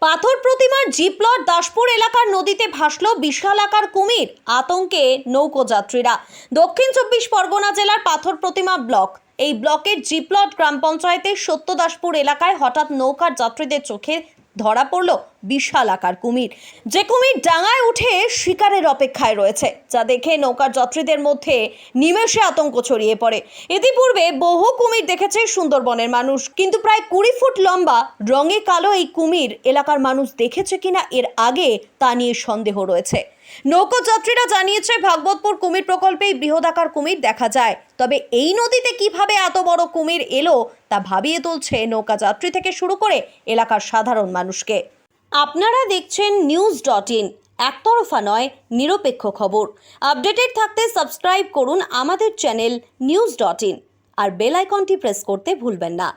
পাথর প্রতিমার জিপ্লট দাসপুর এলাকার নদীতে ভাসল বিশাল আকার কুমির, আতঙ্কে নৌকোযাত্রীরা। দক্ষিণ 24 পরগনা জেলার পাথর প্রতিমা ব্লক, এই ব্লকের জিপ্লট গ্রাম পঞ্চায়েতের সত্যদাসপুর এলাকায় হঠাৎ নৌকার যাত্রীদের চোখে ধরা পড়ল বিশাল আকার কুমির। যে কুমির ডাঙায় উঠে শিকারের অপেক্ষায় রয়েছে, যা দেখে নৌকার যাত্রীদের মধ্যে নিমেষে আতঙ্ক ছড়িয়ে পড়ে। ইতিপূর্বে বহু কুমির দেখেছে সুন্দরবনের মানুষ, কিন্তু প্রায় 20 ফুট লম্বা রঙে কালো এই কুমির এলাকার মানুষ দেখেছে কিনা এর আগে তা নিয়ে সন্দেহ রয়েছে। নৌকা যাত্রীরা জানিয়েছে, ভাগবতপুর কুমির প্রকল্পেই বৃহদাকার কুমির দেখা যায়, তবে এই নদীতে কিভাবে এত বড় কুমির এলো তা ভাবিয়ে তুলছে নৌকা যাত্রী থেকে শুরু করে এলাকার সাধারণ মানুষকে। আপনারা দেখছেন news.in, একতরফা নয়, নিরপেক্ষ খবর। আপডেটেড থাকতে সাবস্ক্রাইব করুন আমাদের চ্যানেল news.in আর বেল আইকনটি প্রেস করতে ভুলবেন না।